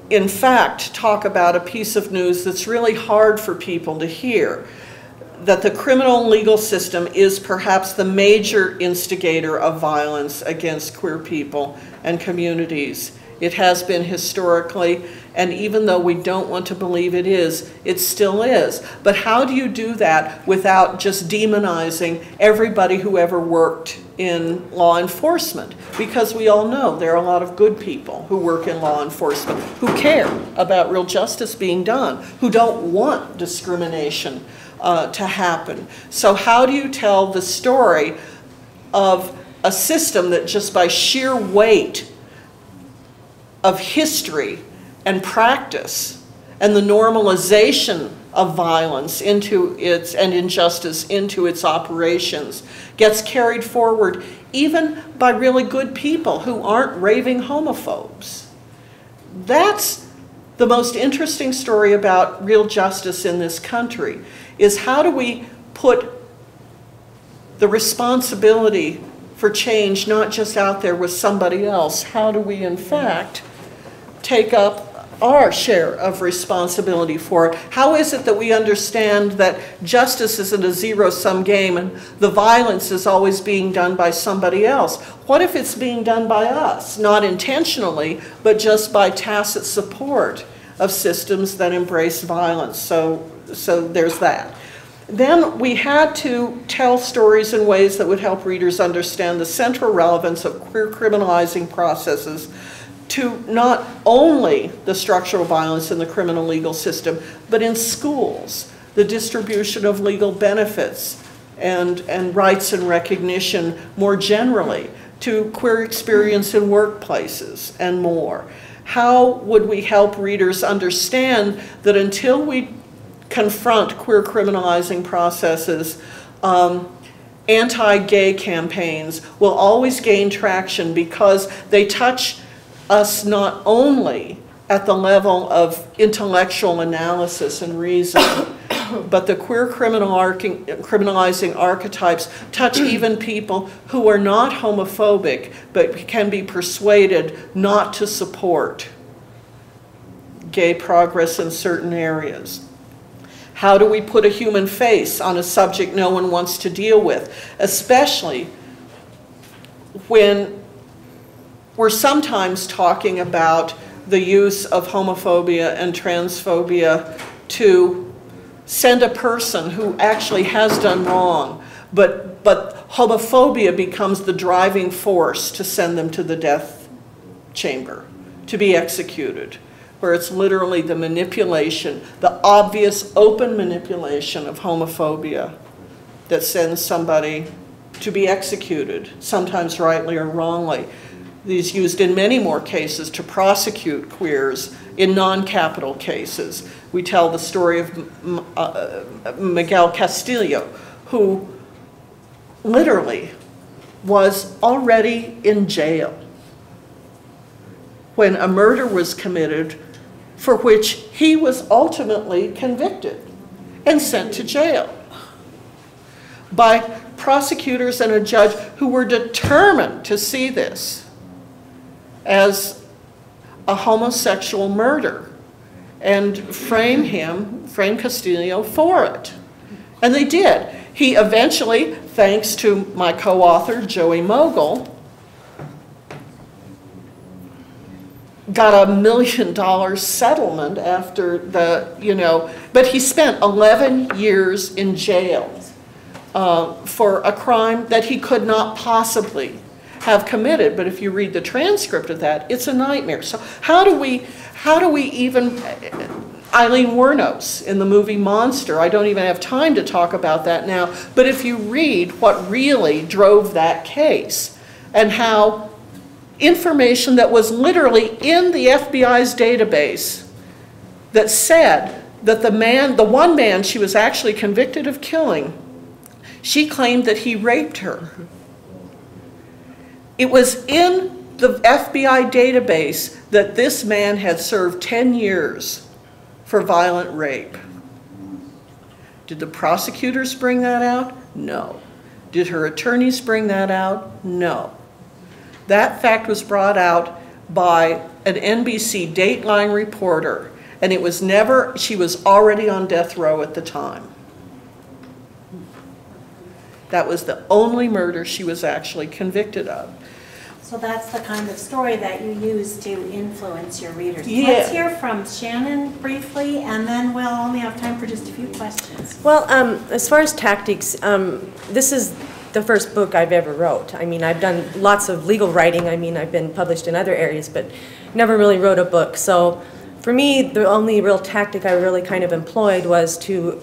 in fact, talk about a piece of news that's really hard for people to hear, that the criminal legal system is perhaps the major instigator of violence against queer people and communities. It has been historically, and even though we don't want to believe it still is. But how do you do that without just demonizing everybody who ever worked in law enforcement? Because we all know there are a lot of good people who work in law enforcement, who care about real justice being done, who don't want discrimination to happen. So how do you tell the story of a system that just by sheer weight of history and practice and the normalization of violence into its and injustice into its operations gets carried forward even by really good people who aren't raving homophobes? That's the most interesting story about real justice in this country, is how do we put the responsibility for change not just out there with somebody else? How do we in fact take up our share of responsibility for it? How is it that we understand that justice isn't a zero-sum game and the violence is always being done by somebody else? What if it's being done by us, not intentionally, but just by tacit support of systems that embrace violence? So there's that. Then we had to tell stories in ways that would help readers understand the central relevance of queer criminalizing processes to not only the structural violence in the criminal legal system, but in schools, the distribution of legal benefits and rights and recognition more generally, to queer experience in workplaces and more. How would we help readers understand that until we confront queer criminalizing processes, anti-gay campaigns will always gain traction because they touch us not only at the level of intellectual analysis and reason, but the queer criminalizing archetypes touch even people who are not homophobic but can be persuaded not to support gay progress in certain areas. How do we put a human face on a subject no one wants to deal with, especially when we're sometimes talking about the use of homophobia and transphobia to send a person who actually has done wrong, but homophobia becomes the driving force to send them to the death chamber, to be executed, where it's literally the manipulation, the obvious open manipulation of homophobia that sends somebody to be executed, sometimes rightly or wrongly. These used in many more cases to prosecute queers in non-capital cases. We tell the story of Miguel Castillo, who literally was already in jail when a murder was committed for which he was ultimately convicted and sent to jail by prosecutors and a judge who were determined to see this as a homosexual murder and frame Castillo for it. And they did. He eventually, thanks to my co-author, Joey Mogul, got $1 million settlement after but he spent 11 years in jail for a crime that he could not possibly have committed. But if you read the transcript of that, it's a nightmare. So how do we even, Eileen Wuornos in the movie Monster, I don't even have time to talk about that now, but if you read what really drove that case and how information that was literally in the FBI's database that said that the one man she was actually convicted of killing, she claimed that he raped her. It was in the FBI database that this man had served 10 years for violent rape. Did the prosecutors bring that out? No. Did her attorneys bring that out? No. That fact was brought out by an NBC Dateline reporter, and it was never, she was already on death row at the time. That was the only murder she was actually convicted of.
So that's the kind of story that you use to influence your readers.
Yeah.
Let's hear from Shannon briefly, and then we'll only have time for just a few questions.
Well, as far as tactics, this is the first book I've ever wrote. I mean, I've done lots of legal writing. I mean, I've been published in other areas, but never really wrote a book. So for me, the only real tactic I really kind of employed was to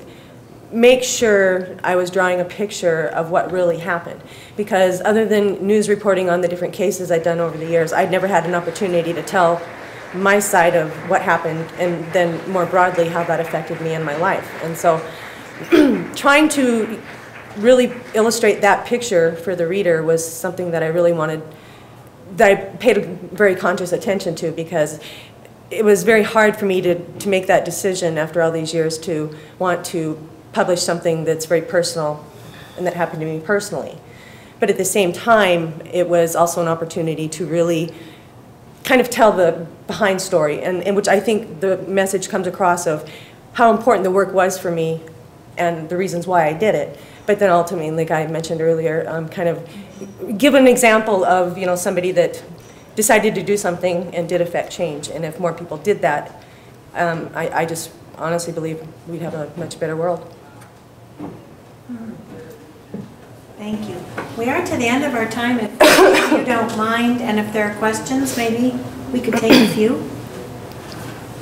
make sure I was drawing a picture of what really happened. Because other than news reporting on the different cases I'd done over the years, I'd never had an opportunity to tell my side of what happened, and then more broadly how that affected me in my life. And so trying to really illustrate that picture for the reader was something that I really wanted, that I paid very conscious attention to, because it was very hard for me to make that decision after all these years to want to publish something that's very personal and that happened to me personally. But at the same time, it was also an opportunity to really kind of tell the behind story, and in which I think the message comes across of how important the work was for me and the reasons why I did it. But then ultimately, like I mentioned earlier, kind of give an example of somebody that decided to do something and did affect change. And if more people did that, I just honestly believe we'd have a much better world.
Thank you. We are to the end of our time. If you don't mind, and if there are questions, maybe we could take a few.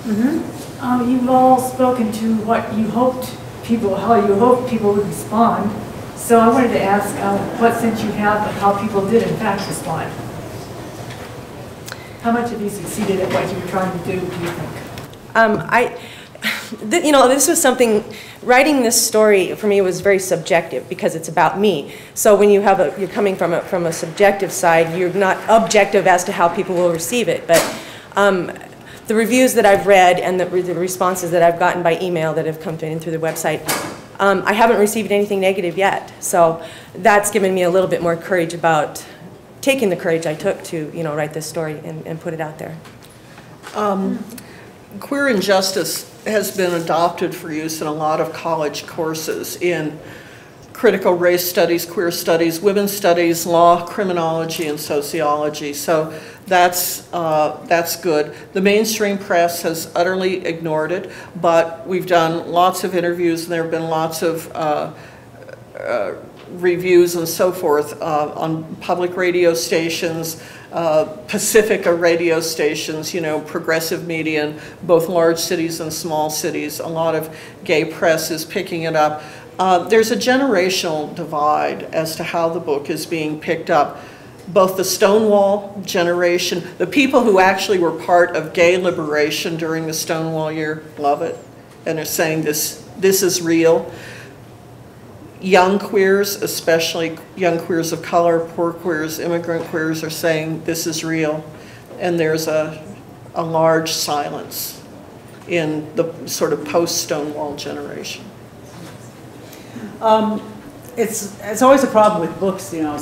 You've all spoken to what you hoped people, how you hoped people would respond. So I wanted to ask what sense you have of how people did in fact respond. How much have you succeeded at what you were trying to do you think?
This was something, writing this story for me was very subjective because it's about me. So when you have you're coming from a subjective side, you're not objective as to how people will receive it. But the reviews that I've read and the responses that I've gotten by email that have come in through the website, I haven't received anything negative yet. So that's given me a little bit more courage about taking the courage I took to write this story and put it out there.
Queer injustice has been adopted for use in a lot of college courses in critical race studies, queer studies, women's studies, law, criminology, and sociology. So that's good. The mainstream press has utterly ignored it, but we've done lots of interviews, and there have been lots of reviews and so forth on public radio stations, Pacifica radio stations, progressive media in both large cities and small cities. A lot of gay press is picking it up. There's a generational divide as to how the book is being picked up. Both the Stonewall generation, the people who actually were part of gay liberation during the Stonewall year, love it, and are saying this is real. Young queers, especially young queers of color, poor queers, immigrant queers, are saying this is real, and there's a large silence in the sort of post-Stonewall generation.
It's always a problem with books, you know,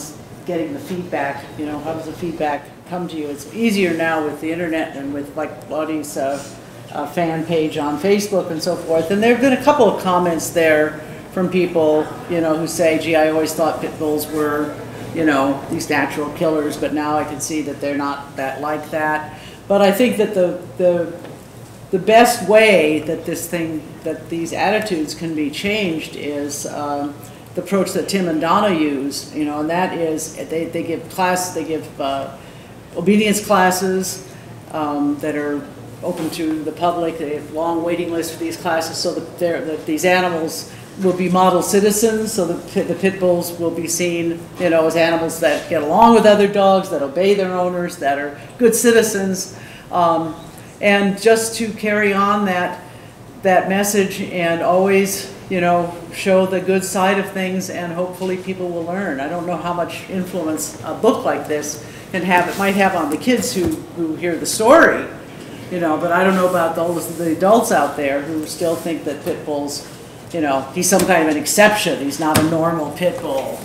getting the feedback. You know, how does the feedback come to you? It's easier now with the internet and with like Lottie's fan page on Facebook and so forth. And there have been a couple of comments there from people, you know, who say, gee, I always thought pit bulls were, you know, these natural killers, but now I can see that they're not that like that. But I think that the best way that these attitudes can be changed is the approach that Tim and Donna use, you know, and that is they give obedience classes that are open to the public. They have long waiting lists for these classes so that these animals will be model citizens, so the pit bulls will be seen, you know, as animals that get along with other dogs, that obey their owners, that are good citizens, and just to carry on that message and always, you know, show the good side of things, and hopefully people will learn. I don't know how much influence a book like this might have on the kids who hear the story, you know, but I don't know about the adults out there who still think that pit bulls, you know, he's some kind of an exception. He's not a normal pit bull,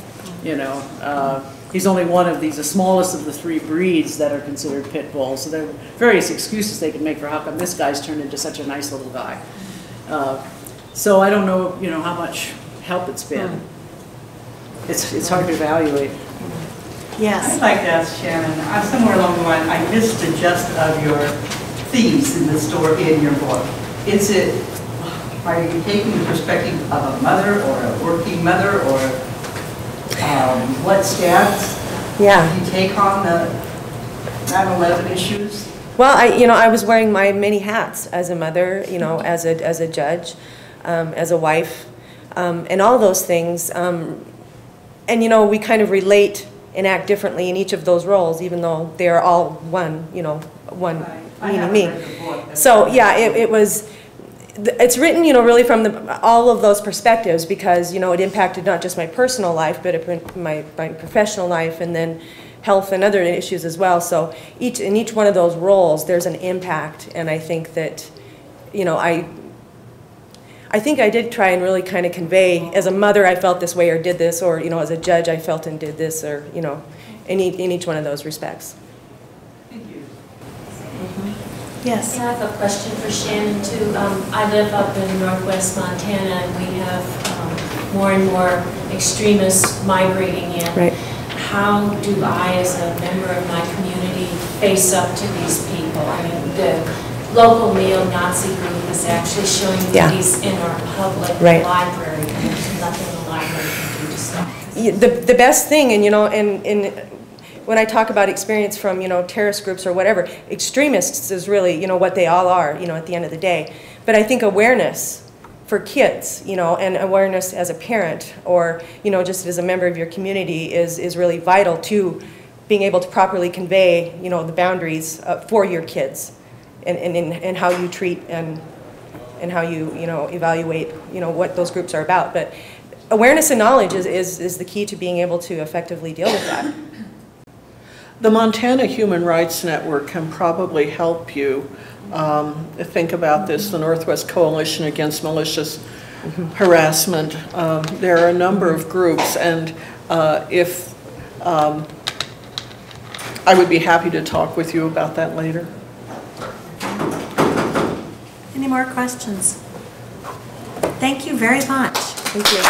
you know. He's only one of these, the smallest of the 3 breeds that are considered pit bulls. So there are various excuses they can make for how come this guy's turned into such a nice little guy. So I don't know, you know, how much help it's been. It's hard to evaluate.
Yes.
I'd like to ask Shannon, somewhere along the line, I missed the gist of your themes in the story in your book. Are you taking the perspective of a mother or a working mother, or what stance do you take on the 9/11 issues?
Well, I was wearing my many hats as a mother, you know, as a judge, as a wife, and all those things. And you know, we kind of relate and act differently in each of those roles, even though they are all one, you know, one meaning me. So yeah, it was. It's written, you know, really from all of those perspectives, because, you know, it impacted not just my personal life, but my professional life, and then health and other issues as well. So in each one of those roles, there's an impact, and I think that, you know, I think I did try and really kind of convey, as a mother, I felt this way or did this, or, you know, as a judge, I felt and did this, or, you know, in each one of those respects.
Yes.
Yeah, I have a question for Shannon too. I live up in northwest Montana, and we have more and more extremists migrating in.
Right.
How do I, as a member of my community, face up to these people? I mean, the local neo-Nazi group is actually showing these in our public library, and there's nothing the library can do to stop this.
The best thing, and you know, when I talk about experience from, you know, terrorist groups or whatever, extremists is really, you know, what they all are, you know, at the end of the day. But I think awareness for kids, you know, and awareness as a parent, or, you know, just as a member of your community is really vital to being able to properly convey, you know, the boundaries for your kids, and how you treat and how you know, evaluate, you know, what those groups are about. But awareness and knowledge is the key to being able to effectively deal with that.
The Montana Human Rights Network can probably help you think about this, the Northwest Coalition Against Malicious Harassment. There are a number of groups, and if I would be happy to talk with you about that later.
Any more questions? Thank you very much.
Thank you.